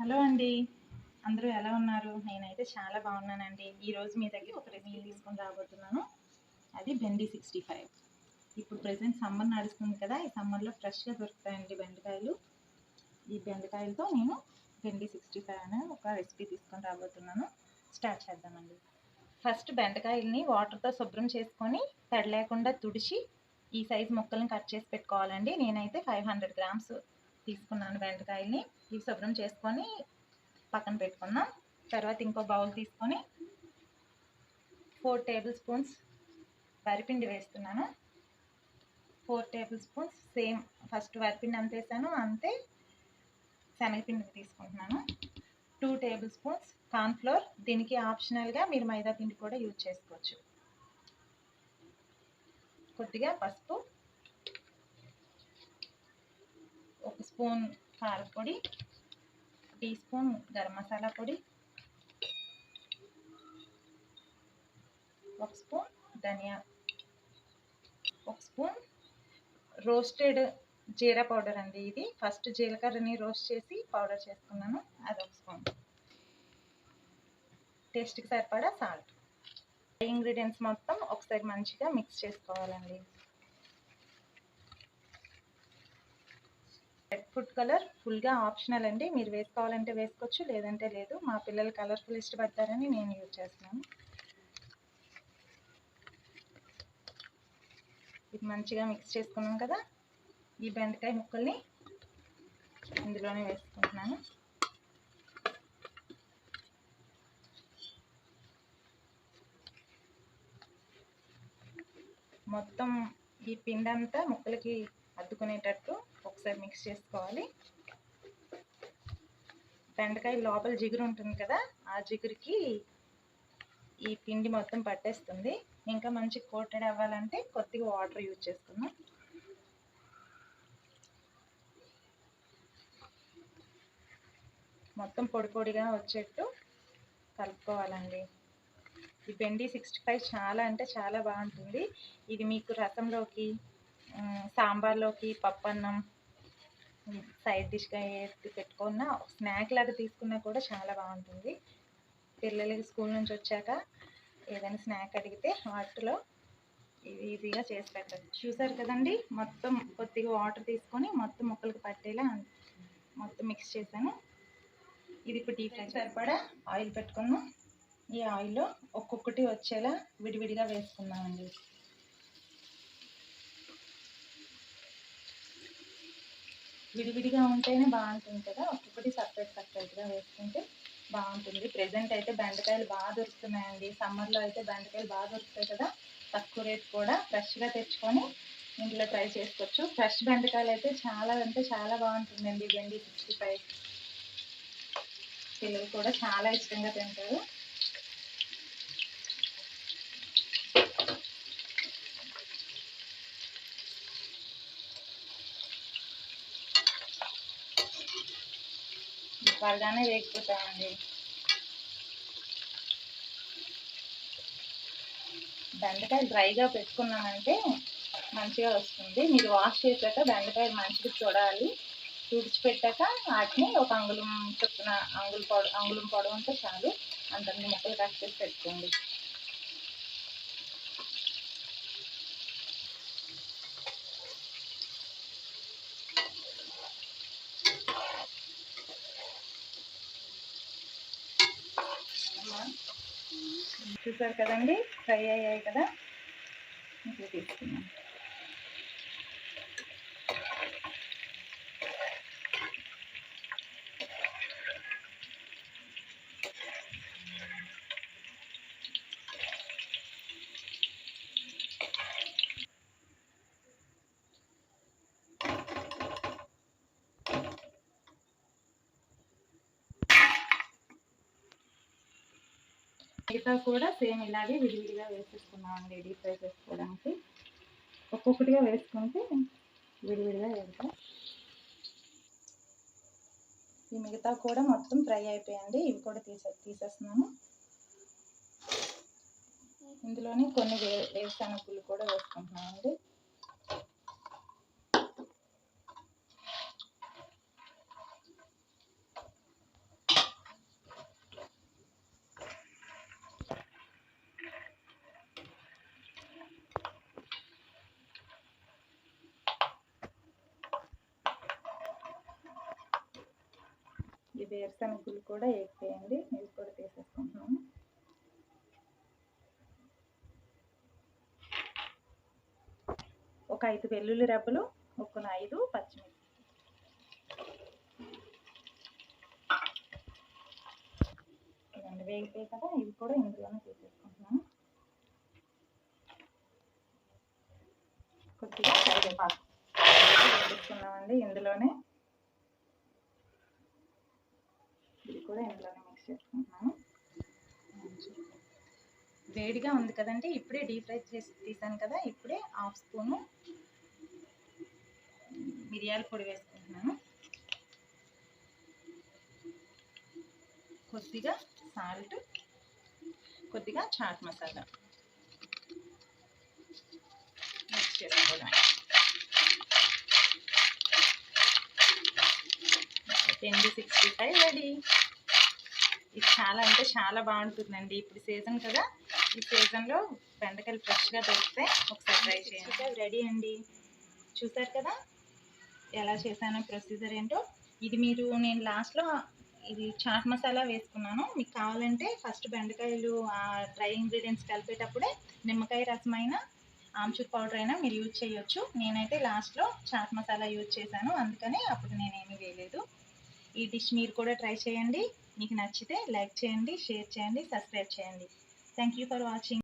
Hello అండి, అందరూ ఎలా ఉన్నారు? నేనైతే చాలా బాగున్నానండి. ఈరోజు మీ దగ్గర ఒక రెసిపీ తీసుకొని రాబోతున్నాను. అది బెండి 65. ఇప్పుడు ప్రెసెంట్ సమ్మర్ నడుస్తుంది కదా, ఈ సమ్మర్లో ఫ్రెష్గా దొరుకుతాయండి బెండకాయలు. ఈ బెండకాయలతో నేను బెండి 65 అనే ఒక రెసిపీ తీసుకొని రాబోతున్నాను. స్టార్ట్ చేద్దామండి. ఫస్ట్ బెండకాయల్ని వాటర్తో శుభ్రం చేసుకొని తడి లేకుండా తుడిచి ఈ సైజు ముక్కల్ని కట్ చేసి పెట్టుకోవాలండి. నేనైతే 500 గ్రామ్స్ తీసుకున్నాను బెండకాయల్ని. ఇవి శుభ్రం చేసుకొని పక్కన పెట్టుకున్నాం. తర్వాత ఇంకో బౌల్ తీసుకొని 4 టేబుల్ స్పూన్స్ వరిపిండి వేస్తున్నాను. 4 టేబుల్ స్పూన్స్ సేమ్ ఫస్ట్ వరిపిండి అంత వేసాను, అంతే శనగపిండి తీసుకుంటున్నాను. 2 టేబుల్ స్పూన్స్ కార్న్ఫ్లోర్. దీనికి ఆప్షనల్గా మీరు మైదా పిండి కూడా యూజ్ చేసుకోవచ్చు. కొద్దిగా పసుపు, 1 స్పూన్ కారపొడి, టీ స్పూన్ గరం మసాలా పొడి, 1 స్పూన్ ధనియా, 1 స్పూన్ రోస్టెడ్ జీరా పౌడర్ అండి. ఇది ఫస్ట్ జీలకర్రని రోస్ట్ చేసి పౌడర్ చేసుకున్నాను, అది 1 స్పూన్. టేస్ట్కి సరిపడా సాల్ట్. ఇంగ్రీడియంట్స్ మొత్తం ఒకసారి మంచిగా మిక్స్ చేసుకోవాలండి. రెడ్ ఫుడ్ కలర్ ఫుల్గా ఆప్షనల్ అండి, మీరు వేసుకోవాలంటే వేసుకోవచ్చు, లేదంటే లేదు. మా పిల్లలు కలర్ఫుల్ ఇష్టపడతారని నేను యూజ్ చేస్తున్నాను. ఇది మంచిగా మిక్స్ చేసుకున్నాం కదా, ఈ బెండకాయ ముక్కల్ని ఇందులోనే వేసుకుంటున్నాను. మొత్తం ఈ పిండి అంతా ముక్కలకి అద్దుకునేటట్టు ఒకసారి మిక్స్ చేసుకోవాలి. బెండకాయ లోపల జిగురు ఉంటుంది కదా, ఆ జిగురికి ఈ పిండి మొత్తం పట్టేస్తుంది. ఇంకా మంచి కోటెడ్ అవ్వాలంటే కొద్దిగా వాటర్ యూజ్ చేసుకుందాం. మొత్తం పొడి పొడిగా వచ్చేట్టు కలుపుకోవాలండి. ఈ బెండి 65 చాలా అంటే చాలా బాగుంటుంది. ఇది మీకు రసంలోకి, సాంబార్లోకి, పప్పన్నం, సైడ్ డిష్గా ఏది పెట్టుకున్నా, స్నాక్ లాగా తీసుకున్నా కూడా చాలా బాగుంటుంది. పిల్లలకి స్కూల్ నుంచి వచ్చాక ఏదైనా స్నాక్ అడిగితే వాటిలో ఈజీగా చేసి పెట్టచ్చు. చూసారు కదండి, మొత్తం కొద్దిగా వాటర్ తీసుకొని మొత్తం ముక్కలకు పట్టేలా మొత్తం మిక్స్ చేశాను. ఇది ఇప్పుడు డీప్ ఫ్రై సరిపడా ఆయిల్ పెట్టుకున్నాం. ఈ ఆయిల్లో ఒక్కొక్కటి వచ్చేలా విడివిడిగా వేసుకుందామండి. విడివిడిగా ఉంటేనే బాగుంటుంది కదా, ఒక్కొక్కటి సపరేట్గా వేసుకుంటే బాగుంటుంది. ప్రెజెంట్ అయితే బెండకాయలు బాగా దొరుకుతున్నాయండి. సమ్మర్లో అయితే బెండకాయలు బాగా దొరుకుతాయి కదా, తక్కువ రేట్ కూడా. ఫ్రెష్గా తెచ్చుకొని ఇంట్లో ట్రై చేసుకోవచ్చు. ఫ్రెష్ బెండకాయలు అయితే చాలా అంటే చాలా బాగుంటుందండి బెండి 65. పిల్లలు కూడా చాలా ఇష్టంగా తింటారు. త్వరగానే వేగిపోతామండి. బెండకాయలు డ్రైగా పెట్టుకున్నామంటే మంచిగా వస్తుంది. మీరు వాష్ చేశాక బెండకాయలు మంచిగా చూడాలి. తుడిచిపెట్టాక వాటిని ఒక అంగుళం చొప్పున అంగుళం పొడవు ఉంటే చాలు, అంతన్ని ముక్కలు కట్ చేసి పెట్టుకోండి. చూసారు కదండి, ఫ్రై అయ్యాయి కదా, ఇప్పుడు తీసుకున్నాం. మిగతా కూడా సేమ్ ఇలాగే విడివిడిగా వేసేసుకున్నామండి. డీప్ ఫ్రై చేసుకోవడానికి ఒక్కొక్కటిగా వేసుకుంటే విడివిడిగా వేస్తాం. ఈ మిగతా కూడా మొత్తం ఫ్రై అయిపోయండి. ఇవి కూడా తీసేస్తున్నాను. ఇందులోనే కొన్ని వేరుశనగలు కూడా వేసుకుంటున్నామండి. ఈ వేరుశనగలు కూడా వేసేయండి, ఇవి కూడా తీసేసుకుంటున్నాము. ఒక 5 వెల్లుల్లి రెబ్బలు, ఒక 5 పచ్చిమిర్చి. ఇవన్నీ వేగిపోయి కదా, ఇవి కూడా ఇందులోనే తీసేసుకుంటున్నాము. కొద్దిగా కరివేపాకు వేసుకున్నామండి ఇందులోనే. ఇది కూడా ఇందులోనే మిక్స్ చేసుకుంటున్నాము. వేడిగా ఉంది కదండి, ఇప్పుడే డీప్ ఫ్రై చేసి తీసాను కదా, ఇప్పుడే 1/2 స్పూను మిరియాల పొడి వేసుకుంటున్నాను. కొద్దిగా సాల్ట్, కొద్దిగా చాట్ మసాలా మిక్స్ చేసుకోవడం. బెండి 65 రెడీ. ఇది చాలా అంటే చాలా బాగుంటుందండి. ఇప్పుడు సీజన్ కదా, ఈ సీజన్లో బెండకాయలు ఫ్రెష్గా దొరికితే ఒకసారి ట్రై చేయండి. రెడీ అండి. చూసారు కదా ఎలా చేశానో, ప్రొసీజర్ ఏంటో. ఇది నేను లాస్ట్లో ఇది చాట్ మసాలా వేసుకున్నాను. మీకు కావాలంటే ఫస్ట్ బెండకాయలు డ్రై ఇంగ్రీడియంట్స్ కలిపేటప్పుడే నిమ్మకాయ రసం అయినా ఆమ్చూర్ పౌడర్ అయినా మీరు యూజ్ చేయొచ్చు. నేనైతే లాస్ట్లో చాట్ మసాలా యూజ్ చేశాను, అందుకని అప్పుడు నేనేమీ వేయలేదు. ఈ డిష్ మీరు కూడా ట్రై చేయండి. మీకు నచ్చితే లైక్ చేయండి, షేర్ చేయండి, సబ్స్క్రైబ్ చేయండి. Thank you for watching.